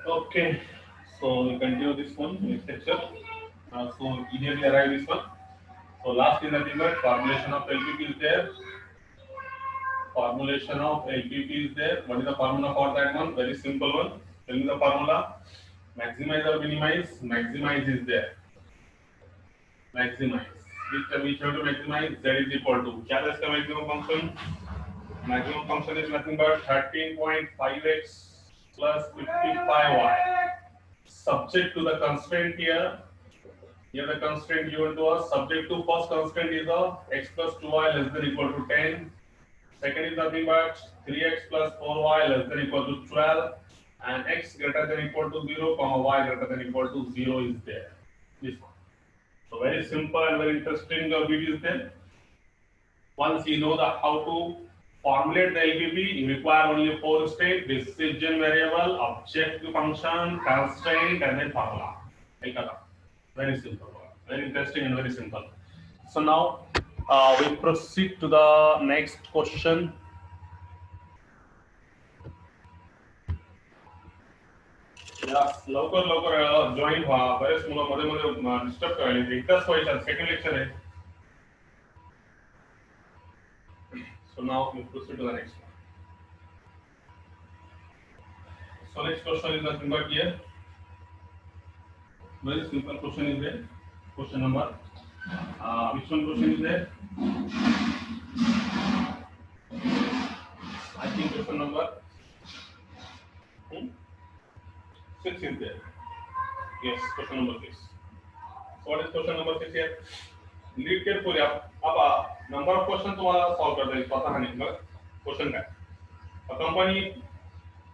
Okay, so we continue this one next lecture. So immediately arrive this one. So last is nothing but formulation of LPP is there. Formulation of LPP is there. What is the formula for that one? Very simple one. Tell me the formula. Maximize or minimize? Maximize is there. Maximize. Which have to maximize? Z is equal to. क्या है इसका maximum function? Maximum function is nothing but 13.5x plus 55y. Subject to the constraint here. Here the constraint given to us. Subject to first constraint is the x plus 2y less than equal to 10. Second is nothing but 3x plus 4y less than equal to 12. And x greater than equal to 0, comma y greater than equal to 0 is there. This one. So very simple and very interesting bit is there. Once you know the how to formulate the LPP, you require only 4 steps: decision variable, objective function, constraint, and then formula. Like that. Very simple. Very interesting and very simple. So now we proceed to the next question. Yes, लवकर join व्हा. बरेच मुलं मध्ये मध्ये disturb करायला. एकच व्हायचं second lecture आहे. So now we proceed to the next one. So next question is nothing but here. Very simple question is there. Question number. Which one question is there? I think question number 6 is there. Yes, question number 6. So what is question number 6 here? Read carefully. अब number of question तुम्हाला solve करता है स्वतः नहीं मगर question काय? A company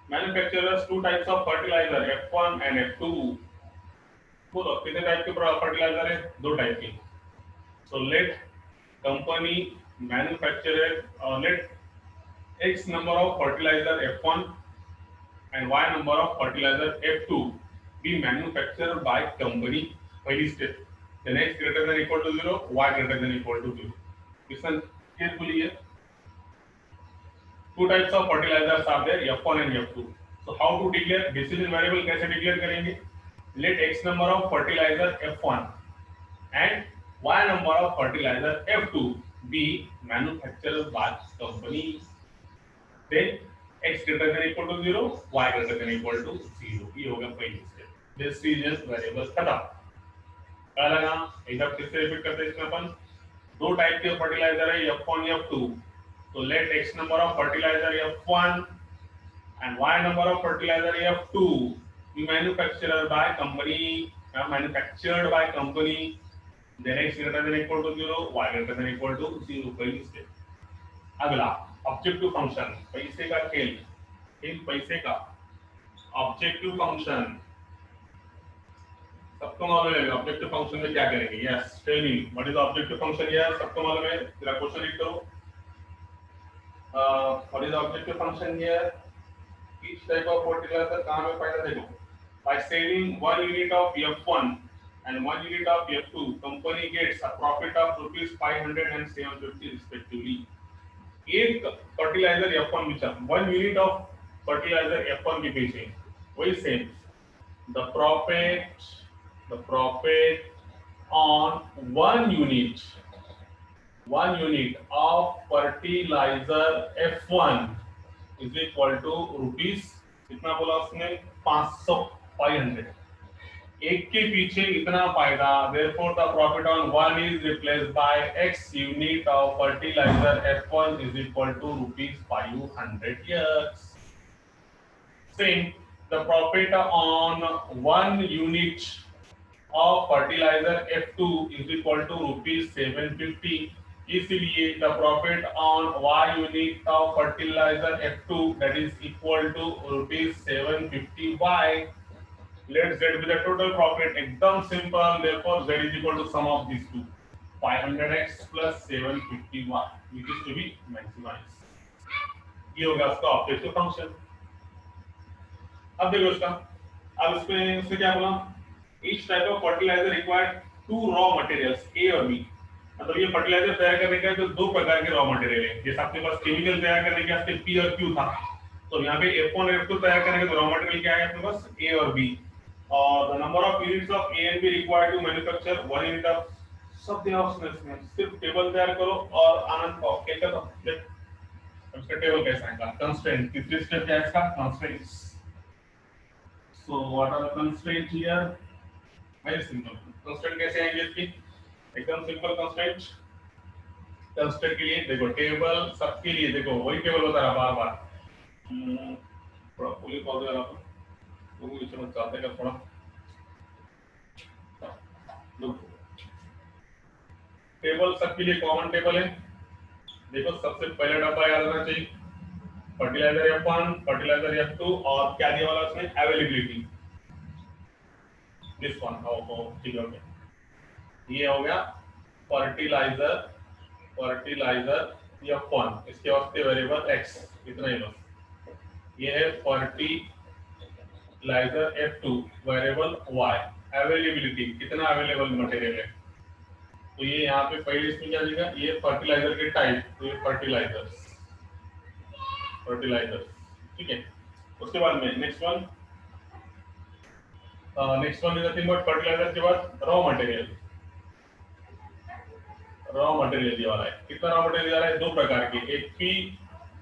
manufactures two types of fertilizer, F1 and F2. बोलो कितने टाइप के फर्टिलाइजर है? दो टाइप के. So let company manufacture let X number of fertilizer F1 and Y number of fertilizer F2 be manufactured by company. पहिली step. Then X greater than equal to 0, Y greater than equal to 0. Listen carefully here. Two types of fertilizers are there, F1 and F2. So how to declare decision variable? कैसे declare करेंगे? Let X number of fertilizer F1 and Y number of fertilizer F2 be manufactured by company. Then X greater than equal to 0, Y greater than equal to 0. ये होगा पहली step. Decision variable खत्म. क्या लगा? एक बार फिर से रिपीट करते हैं इसमें अपन. दो टाइप के फर्टिलाइजर है F1 F2. So let X number of fertilizer F1 and Y number of fertilizer F2 be manufactured by company. Manufactured by company. Then X greater than equal to 0, Y greater than equal to 0. पहली step. अगला objective function. पैसे का खेल. खेल पैसे का. Objective function. सबको मालूम है ऑब्जेक्टिव फंक्शन में क्या करेंगे? Yes, tell me what is objective function? यार सबको मालूम है. जरा क्वेश्चन रीड करो. What is objective function here? Each type of fertilizer कहाँ पे फायदा देखो. By saving 1 unit of F1 and 1 unit of F2, company gets a profit of rupees 500 and 750 respectively. एक fertilizer F1 बेचा, 1 unit of fertilizer F1 के बेचे, वही same. The profit on 1 unit of fertilizer F1 is equal to rupees. कितना बोला उसने? 500, 500. एक के पीछे इतना फायदा. Therefore the profit on 1 is replaced by X unit of fertilizer F1 is equal to rupees 500 years. Same, the profit on 1 unit of fertilizer F2 is equal to rupees 750. इसलिए the profit on Y unit of fertilizer F2 that is equal to rupees 750Y. Let Z be the total profit. एकदम simple. Therefore Z is equal to sum of these two. 500x plus 750y, which is to be maximized. ये होगा उसका objective function. अब देखो इसका. अब इसमें उसने क्या बोला? Each type of fertilizer required two raw materials A और B. मतलब ये फर्टिलाइजर तैयार करने का तो दो प्रकार के रॉ मटेरियल है. जैसे आपके पास केमिकल तैयार करने के वास्ते P और Q था, तो यहाँ पे F1 और F2 तैयार करने के रॉ मटेरियल क्या है अपने पास A और B और the number of units of A and B required to manufacture 1 unit of सब दिया उसने इसमें सिर्फ टेबल तैयार करो और आनंद पाओ क्या कहता हूं इसका टेबल कैसा आएगा कंस्ट्रेंट तीसरी स्टेप क्या है इसका constraints so what are the constraint here very simple constraint कैसे आएंगे इसकी एकदम सिंपल कंस्ट्रेंट कंस्ट्रेंट के लिए देखो टेबल सबके लिए देखो वही टेबल होता है बार बार थोड़ा पुलिस कॉल दे रहा हूं तो वो इसमें चाहते हैं थोड़ा टेबल सबके लिए कॉमन टेबल है देखो सबसे पहला डब्बा याद रखना चाहिए फर्टिलाइजर F1 फर्टिलाइजर F2 और क्या दिया वाला उसमें अवेलेबिलिटी दिस वन ओ ठीक है ये हो गया फर्टिलाइजर F1 इसके वास्ते वेरिएबल x इतना ही बस ये है fertilizer F2 variable y availability कितना अवेलेबल मटेरियल है तो ये यहाँ पे पहले इसमें क्या दिखेगा ये फर्टिलाइजर के टाइप तो ये फर्टिलाइजर ठीक है उसके बाद में next one is nothing but fertilizer के बाद रॉ मटेरियल दिया वाला है कितना रॉ मटेरियल दिया वाला है दो प्रकार के एक पी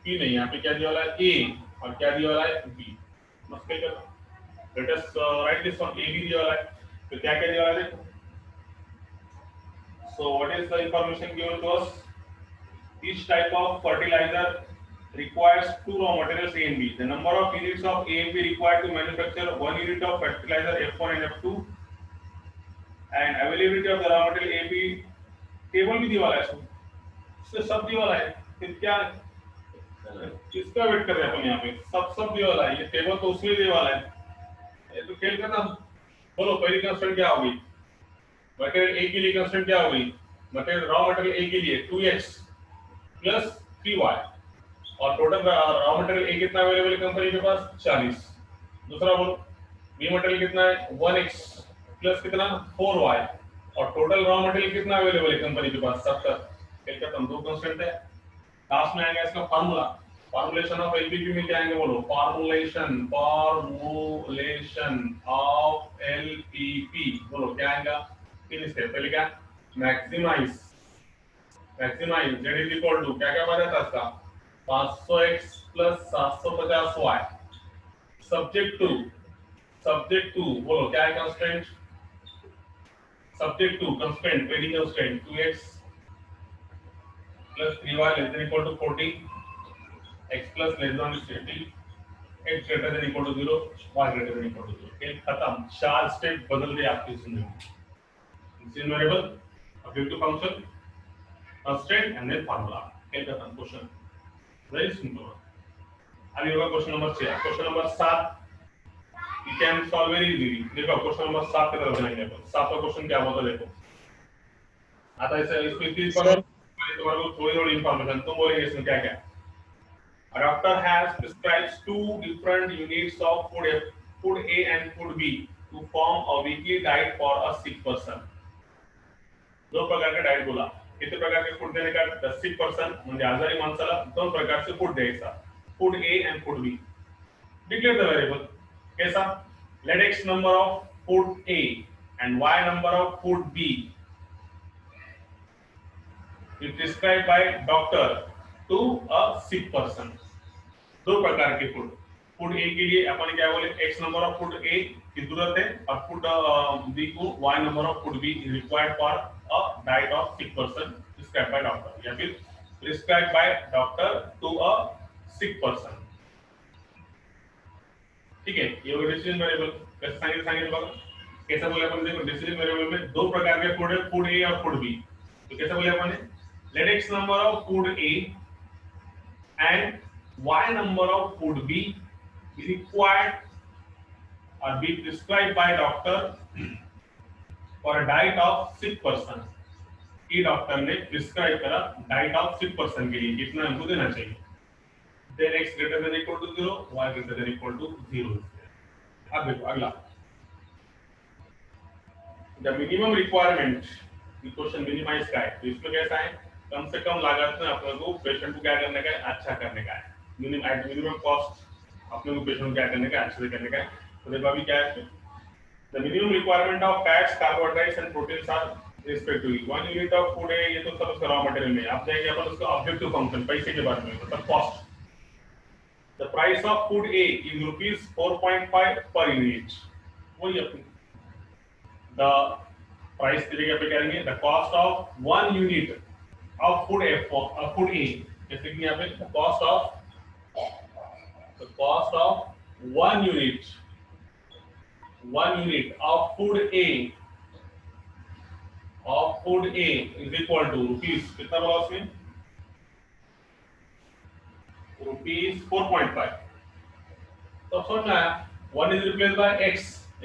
नहीं यहाँ पे क्या दिया वाला है ए और क्या दिया वाला है बी मुश्किल कर let us write this one A B दिया वाला है तो क्या क्या दिया वाला है देखो so what is the information given to us each type of fertilizer requires two raw materials A and B. The number of units of A and B required to manufacture 1 unit of fertilizer F1 and F2 and availability of the raw material A, B table भी दिया वाला है इसमें सब दिया वाला है फिर क्या किसका वेट कर रहे हैं अपन यहाँ पे सब दिया वाला है ये टेबल तो उसमें दिया वाला है ये तो खेल करना बोलो पहली कंस्ट्रेंट क्या होगी मटेरियल A के लिए कंस्ट्रेंट क्या होगी मटेरियल रॉ मटेरियल A के लिए 2x प्लस 3y और टोटल रॉ मटेरियल ए कितना अवेलेबल है कंपनी के पास 40 दूसरा बोलो बी मटेरियल कितना है 1x प्लस कितना 4y और टोटल रॉ मटेरियल कितना अवेलेबल है कंपनी के पास 70 क्या तुम दो कांस्टेंट है लास्ट में आएगा इसका फार्मूला फॉर्मुलेशन ऑफ एलपीपी में क्या आएंगे बोलो फॉर्मुलेशन ऑफ एलपीपी बोलो क्या आएगा तीन स्टेप पहले क्या maximize z is equal to क्या क्या बना था इसका 500x plus 750y subject to बोलो क्या है constraint subject to constraint trading constraint 2x plus 3y less than equal to 40 x plus less than 30 x greater than equal to 0 y greater than equal to 0 खेल खत्म चार स्टेप बदल दे आपकी जिंदगी this is variable objective function constraint and then formula खेल खत्म क्वेश्चन वेरी सिंपल अभी होगा question number 6 question number 7 you can solve very easily देखो क्वेश्चन नंबर 7 की तरफ जाएंगे अपन 7 का क्वेश्चन क्या होता है देखो आता है इसमें क्लिक करो तुम्हारे को थोड़ी इंफॉर्मेशन तुम बोलेंगे इसमें क्या क्या A doctor has prescribed two different units of food A and food B to form a weekly diet for a sick person दो प्रकार का डाइट बोला कितने प्रकार के फूड देने का 10% म्हणजे आजारी माणसाला दोन प्रकारचे फूड द्यायचा food A and food B declare the variable कैसा let x number of food A and y number of food B is prescribed by doctor to a sick person दो प्रकार के फूड फूड A के लिए अपन क्या बोले x number of food A की जरूरत है और फूड B को y number of food B is required for a diet of sick person prescribed by doctor या फिर prescribed by doctor to a sick person ठीक है ये वो डिसीजन वेरिएबल कैसे सांगितलं बघा कैसे बोले अपन देखो डिसीजन वेरिएबल में दो प्रकार के फूड है फूड A और फूड B तो कैसे बोले अपन let x number of food A and y number of food B is required or be prescribed by doctor for a diet of sick person ये डॉक्टर ने prescribe करा diet of sick person के लिए कितना हमको देना चाहिए then x greater than equal to 0 y greater than equal to 0 अब देखो अगला the minimum requirement question minimise का है तो इसमें कैसा है कम से कम लागत में अपने को पेशेंट को क्या करने का है अच्छा करने का है मिनिमम कॉस्ट अपने को पेशेंट क्या करने का, अच्छे से करने का है। तो देखो अभी क्या है, the minimum requirement of fats, carbohydrates and proteins are respectively 1 unit of food है, ये तो सब उसका रॉ मटेरियल में। अब जाएंगे अपन उसका ऑब्जेक्टिव फंक्शन, पैसे के बारे में, मतलब cost. The price of food A is rupees 4.5 per unit. वही अपनी द प्राइस की जगह पे करेंगे the cost of 1 unit of food A, food A, जैसे कि यहाँ पे the cost of 1 unit of food A is equal to rupees, कितना बोला उसने, रुपीज 4.5। तो समझना है 1 is replaced by x,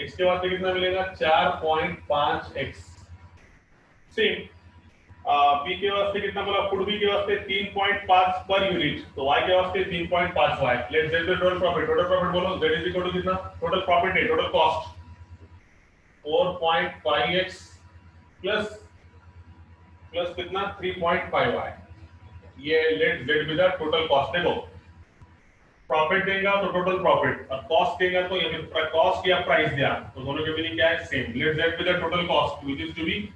x के वास्ते कितना मिलेगा 4.5x। सेम बी के वास्ते कितना बोला, फूड बी के वास्ते 3.5 पर यूनिट, तो y के वास्ते 3.5 y। Let's get the total profit, total profit बोलो z इज इक्वल टू कितना, टोटल प्रॉफिट है, टोटल कॉस्ट 4.5x प्लस कितना 3.5y। ये let's get with the total cost. देखो प्रॉफिट देगा तो टोटल प्रॉफिट, और कॉस्ट देगा तो ये कॉस्ट या प्राइस दिया, तो दोनों के मीनिंग क्या है, same. Let's get with the total cost which is to be,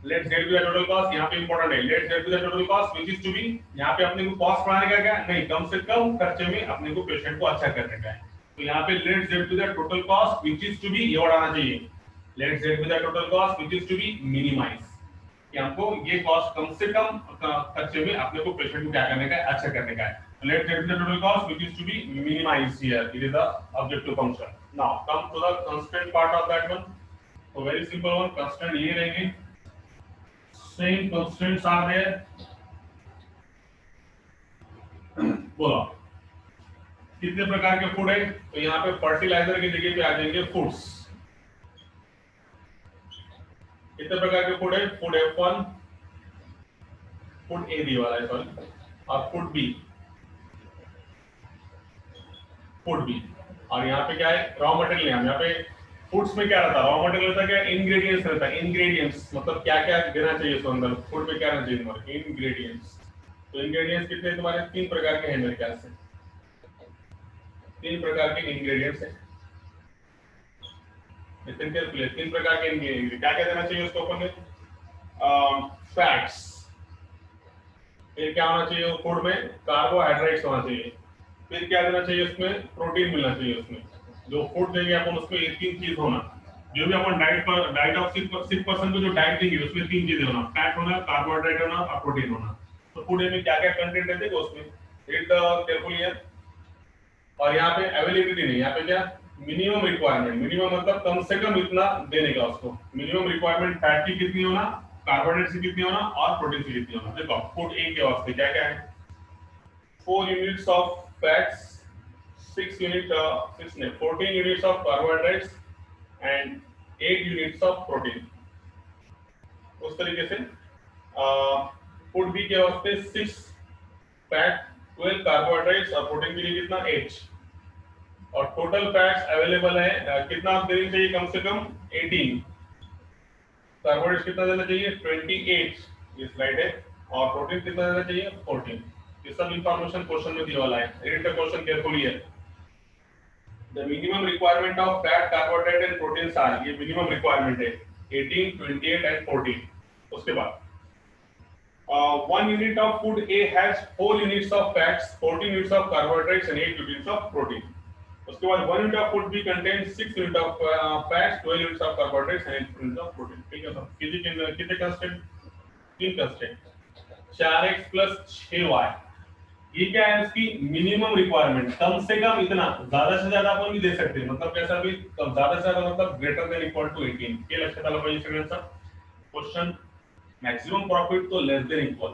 let's get with the total cost, यहाँ पे इंपॉर्टेंट है, let's get with the total cost which is to be, यहाँ पे अपने को कॉस्ट बढ़ाने का क्या नहीं, कम से कम खर्चे में अपने को पेशेंट को अच्छा करने का है। तो यहाँ पे let's get with the total cost which is to be ये बढ़ाना चाहिए, let's get with the total cost which is to be minimise, कि हमको ये कॉस्ट कम से कम खर्चे में अपने को पेशेंट को क्या करने का है, अच्छा करने का है। Let's get the total cost which is to be minimized here. It is the objective function. Now come to the constant part of that one. So very simple one. Constant ये रहेंगे. Same constants are there. बोलो कितने प्रकार के food है, तो यहाँ पे फर्टिलाइजर की जगह पे आ जाएंगे फूड्स। कितने प्रकार के फूड है, फूड F1, फूड ए दी वाला है सॉरी, और फूड बी, फूड बी। और यहाँ पे क्या है, रॉ मटेरियल है। यहाँ पे फूड्स में क्या रहता है, रॉ मटेरियल रहता है, क्या इंग्रेडिएंट्स रहता है। इंग्रेडिएंट्स मतलब क्या क्या देना चाहिए उसके अंदर, फूड में क्या रहना चाहिए तुम्हारे इंग्रेडिएंट्स। तो इंग्रेडिएंट्स कितने तुम्हारे, 3 प्रकार के हैं मेरे ख्याल से, 3 प्रकार के इंग्रेडिएंट्स हैं। इतने केयरफुली 3 प्रकार के इंग्रेडिएंट्स, क्या क्या देना चाहिए उसको अपन में, फैट्स, फिर क्या होना चाहिए फूड में, कार्बोहाइड्रेट्स होना चाहिए, फिर क्या देना चाहिए उसमें, प्रोटीन मिलना चाहिए उसमें। जो फूड देंगे अपन उसमें ये 3 चीज होना, जो भी अपन डाइट ऑफ 6% को जो डाइट देंगे उसमें 3 चीजें होना, फैट होना, कार्बोहाइड्रेट होना और प्रोटीन होना। तो फूड में क्या क्या कंटेंट है देखो उसमें, रीड केयरफुली है। और यहाँ पे अवेलेबिलिटी नहीं, यहाँ पे क्या मिनिमम रिक्वायरमेंट, मिनिमम मतलब कम से कम इतना देने का उसको। मिनिमम रिक्वायरमेंट फैट की कितनी होना, कार्बोहाइड्रेट से कितनी होना और प्रोटीन से कितनी होना। देखो फूड ए के वास्ते क्या क्या है, 4 units of fats, 14 units of carbohydrates and 8 units of protein। उस तरीके से फूड बी के वास्ते 6 फैट, 12 कार्बोहाइड्रेट्स और प्रोटीन के लिए कितना 8। और टोटल फैट्स अवेलेबल है कितना आप देना चाहिए, कम से कम 18। कार्बोहाइड्रेट्स कितना देना चाहिए 28, ये स्लाइड है, और प्रोटीन कितना देना चाहिए 14। ये सब इंफॉर्मेशन क्वेश्चन में दिया वाला है, रीड द क्वेश्चन केयरफुली है। The minimum requirement of fat, carbohydrate and proteins are, ये मिनिमम रिक्वायरमेंट है 18, 28 एंड 14। उसके बाद 1 unit of food A has 4 units of fats, 14 units of carbohydrates and 8 units of protein। उसके बाद 1 unit of food B contains 6 units of fats, 12 units of carbohydrates and 8 units of protein। ठीक है सब कितने constant, 3 constant, 4x + 6y। ये क्या है इसकी मिनिमम रिक्वायरमेंट, कम से कम इतना, ज्यादा से ज्यादा अपन भी दे सकते हैं, मतलब कैसा भी ज्यादा से ज्यादा मतलब ग्रेटर देन इक्वल टू 18। ये लक्षात आलं पाहिजे सगळ्यांचा। क्वेश्चन मैक्सिमम प्रॉफिट तो लेस देन इक्वल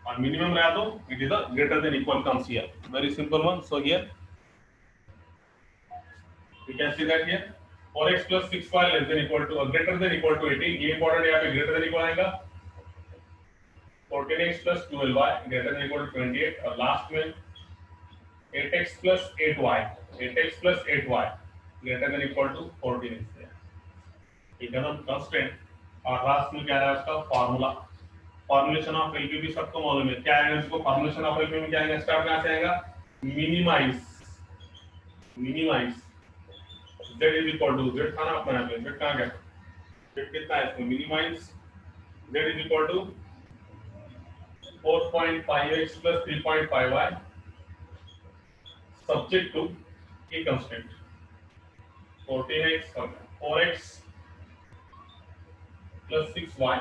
और मिनिमम रहा तो it is a greater than equal comes here. Very simple one. So here we can see that here 4x + 6y less than equal to greater than equal to 18। ये important, यहाँ पे greater than equal आएगा। 14x + 12y greater than equal to 28। और last में 8x + 8y, 8x + 8y greater than equal to 14 is there। ठीक है ना, constant. और लास्ट में क्या है उसका फार्मूला, फॉर्मुलेशन ऑफ एलपीवी सबको मालूम है क्या है, इसको फॉर्मुलेशन ऑफ एलपीवी क्या आएगा, स्टार्ट कहां से आएगा, minimise minimise z is equal to z था ना अपना यहाँ पे z कहाँ गया z कितना है इसमें minimise z is equal to 4.5x plus 3.5y subject to key constraint 14x 4x plus 6y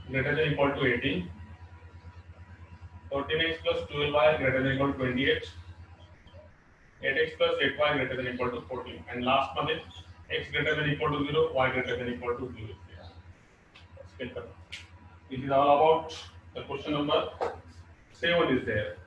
greater than equal to 18 14x plus 12y greater than equal to 28 8x plus 8y greater than equal to 14 and last one is x greater than equal to 0 y greater than equal to 0 this is all about the question number 7 is there